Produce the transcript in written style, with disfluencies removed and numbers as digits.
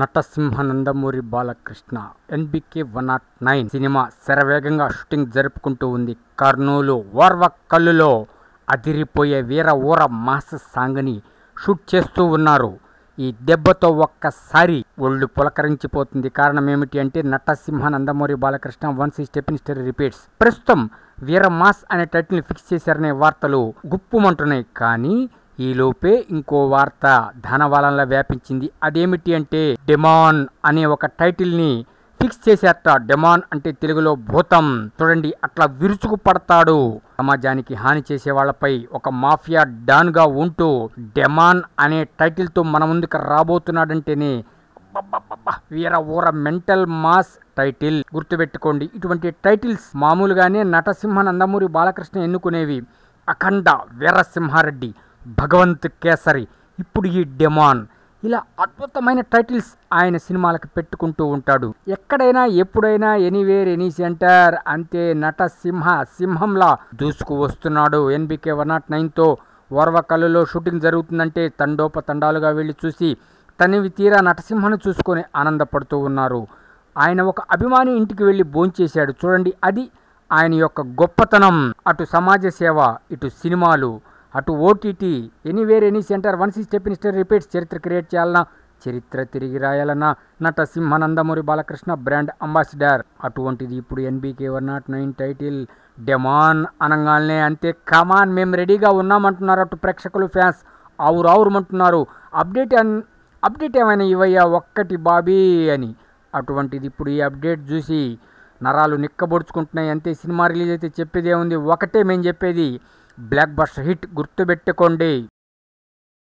నటసింహ Nandamuri Balakrishna NBK 109 cinema శరవేగంగా shooting జరుపుకుంటూ ఉంది. కర్నూలు ఓర్వకల్లులో అదిరిపోయే వీర ఊర మాస సాంగ్ని షూట్ చేస్తూ ఉన్నారు. ఈ దెబ్బతో ఒక్కసారి ఒళ్ళు పులకరించిపోతుంది. కారణం ఏమిటి అంటే నటసింహ నందమూరి బాలకృష్ణ వన్స్ ఈ స్టెప్ ఇన్ స్టోరీ రిపీట్స్. ప్రస్తుతం వీర మాస్ అనే టైటిల్ని ఫిక్స్ చేశారనే వార్తలు గుప్పుమంటున్నాయి. కానీ ఈలోపే ఇంకో వార్త ధనవాలంలా వ్యాపించింది. అదేమిటి అంటే డెమాన్ అనే ఒక టైటిల్ని ఫిక్స్ చేశారట. డెమాన్ అంటే తెలుగులో భూతం. చూడండి, అట్లా విరుచుకు పడతాడు. సమాజానికి హాని చేసే వాళ్ళపై ఒక మాఫియా డాన్గా ఉంటూ డెమాన్ అనే టైటిల్తో మన ముందుకు రాబోతున్నాడంటేనే వీర ఊర మెంటల్ మాస్ టైటిల్. గుర్తుపెట్టుకోండి, ఇటువంటి టైటిల్స్ మామూలుగానే నటసింహ నందమూరి బాలకృష్ణ ఎన్నుకునేవి. అఖండ, వీరసింహారెడ్డి, భగవంత్ కేసరి, ఇప్పుడు ఈ డెమాన్, ఇలా అద్భుతమైన టైటిల్స్ ఆయన సినిమాలకు పెట్టుకుంటూ ఉంటాడు. ఎక్కడైనా ఎప్పుడైనా ఎనీవేర్ ఎనీ సెంటర్ అంతే. నటసింహ సింహంలా దూసుకు వస్తున్నాడు. ఎన్బికే 109తో ఓర్వకల్లులో షూటింగ్ జరుగుతుందంటే తండోపతండాలుగా వెళ్ళి చూసి తనివి తీరా నటసింహను చూసుకొని ఆనందపడుతూ ఉన్నారు. ఆయన ఒక అభిమాని ఇంటికి వెళ్ళి భోంచేశాడు. చూడండి, అది ఆయన యొక్క గొప్పతనం. అటు సమాజ సేవ, ఇటు సినిమాలు, అటు OTT, anywhere any centre, once ఈ స్టెప్ ఇన్ స్టోరీ రిపీట్స్. చరిత్ర క్రియేట్ చేయాలన్నా, చరిత్ర తిరిగి రాయాలన్నా నటసింహ నందమూరి బాలకృష్ణ బ్రాండ్ అంబాసిడర్. అటువంటిది ఇప్పుడు ఎన్బికే 109 టైటిల్ డెమాన్ అనగానే అంతే కమాన్ మేము రెడీగా ఉన్నామంటున్నారు. అటు ప్రేక్షకులు, ఫ్యాన్స్ ఆవురావురమంటున్నారు. అప్డేట్ ఏమైనా ఇవయ్యా ఒక్కటి బాబీ అని. అటువంటిది ఇప్పుడు ఈ అప్డేట్ చూసి నరాలు నిక్కబొడుచుకుంటున్నాయి. అంతే, సినిమా రిలీజ్ అయితే చెప్పేదే ఉంది. ఒకటే మేము చెప్పేది, బ్లాక్ బస్టర్ హిట్. గుర్తుపెట్టుకోండి.